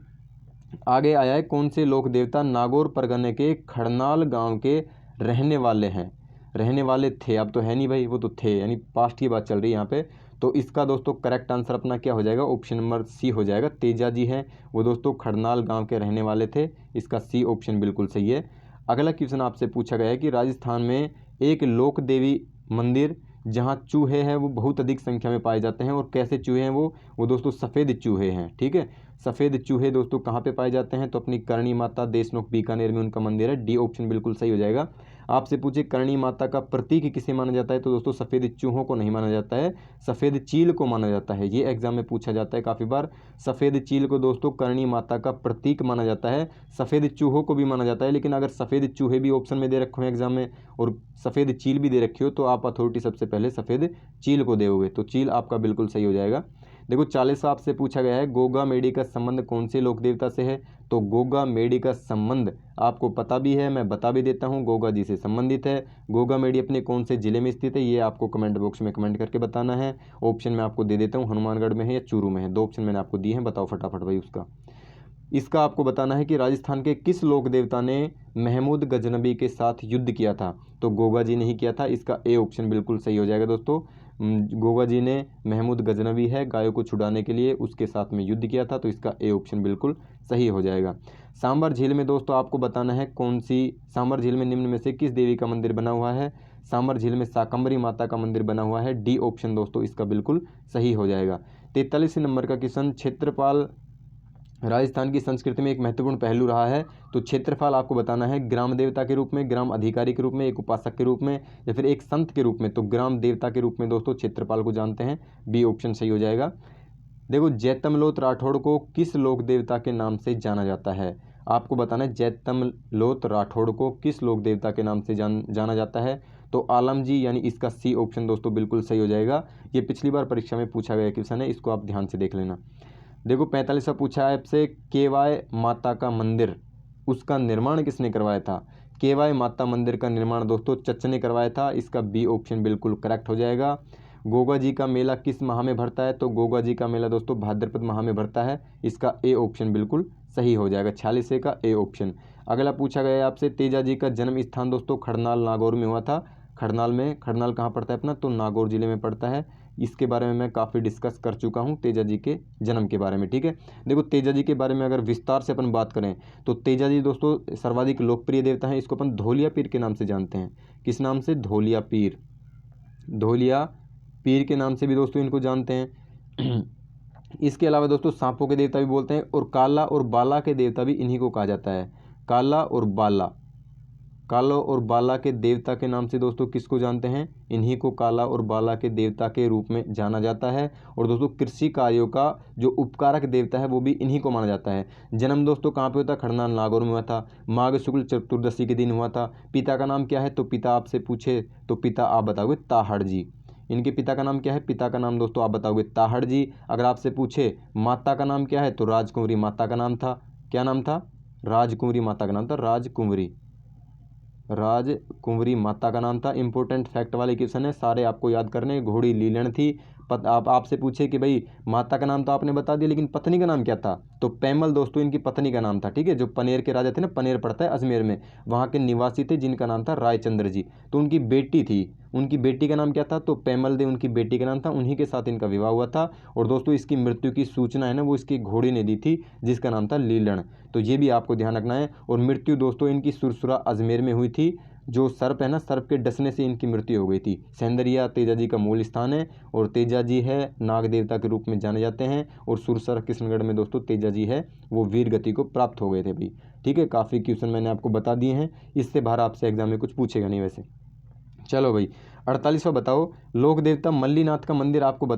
आगे आया है, कौन से लोक देवता नागौर परगने के खड़नाल गांव के रहने वाले हैं। रहने वाले थे, अब तो है नहीं भाई, वो तो थे, यानी पास्ट की बात चल रही है यहाँ पे। तो इसका दोस्तों करेक्ट आंसर अपना क्या हो जाएगा, ऑप्शन नंबर सी हो जाएगा। तेजा जी हैं, वो दोस्तों खड़नाल गांव के रहने वाले थे। इसका सी ऑप्शन बिल्कुल सही है। अगला क्वेश्चन आपसे पूछा गया है कि राजस्थान में एक लोक देवी मंदिर जहाँ चूहे हैं वो बहुत अधिक संख्या में पाए जाते हैं, और कैसे चूहे हैं वो दोस्तों सफ़ेद चूहे हैं। ठीक है, सफ़ेद चूहे दोस्तों कहाँ पे पाए जाते हैं, तो अपनी करणी माता देशनोक बीकानेर में उनका मंदिर है। डी ऑप्शन बिल्कुल सही हो जाएगा। आपसे पूछे करणी माता का प्रतीक किसे माना जाता है, तो दोस्तों सफ़ेद चूहों को नहीं माना जाता है, सफ़ेद चील को माना जाता है। ये एग्जाम में पूछा जाता है काफ़ी बार। सफ़ेद चील को दोस्तों करणी माता का प्रतीक माना जाता है, सफ़ेद चूहों को भी माना जाता है, लेकिन अगर सफ़ेद चूहे भी ऑप्शन में दे रखे हो एग्जाम में और सफ़ेद चील भी दे रखी हो तो आप अथॉरिटी सबसे पहले सफ़ेद चील को दोगे, तो चील आपका बिल्कुल सही हो जाएगा। देखो 40 आपसे पूछा गया है गोगा मेडी का संबंध कौन से लोक देवता से है, तो गोगा मेडी का संबंध आपको पता भी है, मैं बता भी देता हूँ, गोगा जी से संबंधित है। गोगा मेडी अपने कौन से जिले में स्थित है, ये आपको कमेंट बॉक्स में कमेंट करके बताना है। ऑप्शन मैं आपको दे देता हूँ, हनुमानगढ़ में है या चूरू में है, 2 ऑप्शन मैंने आपको दिए हैं, बताओ फटाफट भाई उसका। इसका आपको बताना है कि राजस्थान के किस लोक देवता ने महमूद गजनबी के साथ युद्ध किया था, तो गोगा जी ने ही किया था। इसका ए ऑप्शन बिल्कुल सही हो जाएगा दोस्तों। गोगा जी ने महमूद गजनबी है गायों को छुड़ाने के लिए उसके साथ में युद्ध किया था, तो इसका ए ऑप्शन बिल्कुल सही हो जाएगा। सांबर झील में दोस्तों आपको बताना है कौन सी, सांबर झील में निम्न में से किस देवी का मंदिर बना हुआ है, सांबर झील में शाकंभरी माता का मंदिर बना हुआ है। डी ऑप्शन दोस्तों इसका बिल्कुल सही हो जाएगा। 43 नंबर का क्वेश्चन, क्षेत्रपाल राजस्थान की संस्कृति में एक महत्वपूर्ण पहलू रहा है, तो क्षेत्रपाल आपको बताना है ग्राम देवता के रूप में, ग्राम अधिकारी के रूप में, एक उपासक के रूप में, या फिर एक संत के रूप में, तो ग्राम देवता के रूप में दोस्तों क्षेत्रपाल को जानते हैं। बी ऑप्शन सही हो जाएगा। देखो जैतमलोत राठौड़ को किस लोक देवता के नाम से जाना जाता है, आपको बताना है जैतमलोत राठौड़ को किस लोक देवता के नाम से जाना जाता है, तो आलम जी, यानी इसका सी ऑप्शन दोस्तों बिल्कुल सही हो जाएगा। ये पिछली बार परीक्षा में पूछा गया क्वेश्चन है, इसको आप ध्यान से देख लेना। देखो 45वां पूछा है आपसे, केवाय माता का मंदिर उसका निर्माण किसने करवाया था, केवाय माता मंदिर का निर्माण दोस्तों चच ने करवाया था। इसका बी ऑप्शन बिल्कुल करेक्ट हो जाएगा। गोगा जी का मेला किस माह में भरता है, तो गोगा जी का मेला दोस्तों भाद्रपद माह में भरता है। इसका ए ऑप्शन बिल्कुल सही हो जाएगा, 46 का ए ऑप्शन। अगला पूछा गया है आपसे, तेजा जी का जन्म स्थान दोस्तों खड़नाल नागौर में हुआ था। खड़नाल कहाँ पड़ता है अपना, तो नागौर जिले में पड़ता है। इसके बारे में मैं काफ़ी डिस्कस कर चुका हूँ तेजा जी के जन्म के बारे में। ठीक है, देखो तेजा जी के बारे में अगर विस्तार से अपन बात करें तो तेजा जी दोस्तों सर्वाधिक लोकप्रिय देवता हैं। इसको अपन धोलिया पीर के नाम से जानते हैं। किस नाम से, धोलिया पीर, धोलिया पीर के नाम से भी दोस्तों इनको जानते हैं। इसके अलावा दोस्तों सांपों के देवता भी बोलते हैं, और काला और बाला के देवता भी इन्हीं को कहा जाता है। काला और बाला के देवता के नाम से दोस्तों किसको जानते हैं, इन्हीं को काला और बाला के देवता के रूप में जाना जाता है। और दोस्तों कृषि कार्यों का जो उपकारक देवता है वो भी इन्हीं को माना जाता है। जन्म दोस्तों कहाँ पे हुआ था, खड़नाल नागौर में हुआ था, माघ शुक्ल चतुर्दशी के दिन हुआ था। पिता का नाम क्या है, तो पिता आपसे पूछे तो पिता आप बताओगे ताहड़ जी। इनके पिता का नाम क्या है, पिता का नाम दोस्तों आप बताओगे ताहड़ जी। अगर आपसे पूछे माता का नाम क्या है, तो राजकुंवरी माता का नाम था। क्या नाम था, राजकुंवरी माता का नाम था, राजकुंवरी माता का नाम था। इंपॉर्टेंट फैक्ट वाले क्वेश्चन है, सारे आपको याद करने। घोड़ी लीलन थी। आपसे पूछे कि भाई माता का नाम तो आपने बता दिया लेकिन पत्नी का नाम क्या था, तो पैमल दोस्तों इनकी पत्नी का नाम था। ठीक है, जो पनेर के राजा थे ना, पनेर पड़ता है अजमेर में, वहाँ के निवासी थे जिनका नाम था रायचंद्र जी। तो उनकी बेटी थी, उनकी बेटी का नाम क्या था, तो पैमल दे उनकी बेटी का नाम था, उन्हीं के साथ इनका विवाह हुआ था। और दोस्तों इसकी मृत्यु की सूचना है ना वो इसकी घोड़ी ने दी थी जिसका नाम था लीलन। तो ये भी आपको ध्यान रखना है। और मृत्यु दोस्तों इनकी सुरसुरा अजमेर में हुई थी। जो सर्प है ना, सर्प के डसने से इनकी मृत्यु हो गई थी। सेंदरिया तेजा जी का मूल स्थान है, और तेजा जी है नाग देवता के रूप में जाने जाते हैं। और सुरसर किशनगढ़ में दोस्तों तेजा जी है वो वीर गति को प्राप्त हो गए थे भाई। ठीक है, काफ़ी क्वेश्चन मैंने आपको बता दिए हैं, इससे बाहर आपसे एग्जाम में कुछ पूछेगा नहीं वैसे। चलो भाई 48वां बताओ, लोक देवता मल्लीनाथ का मंदिर आपको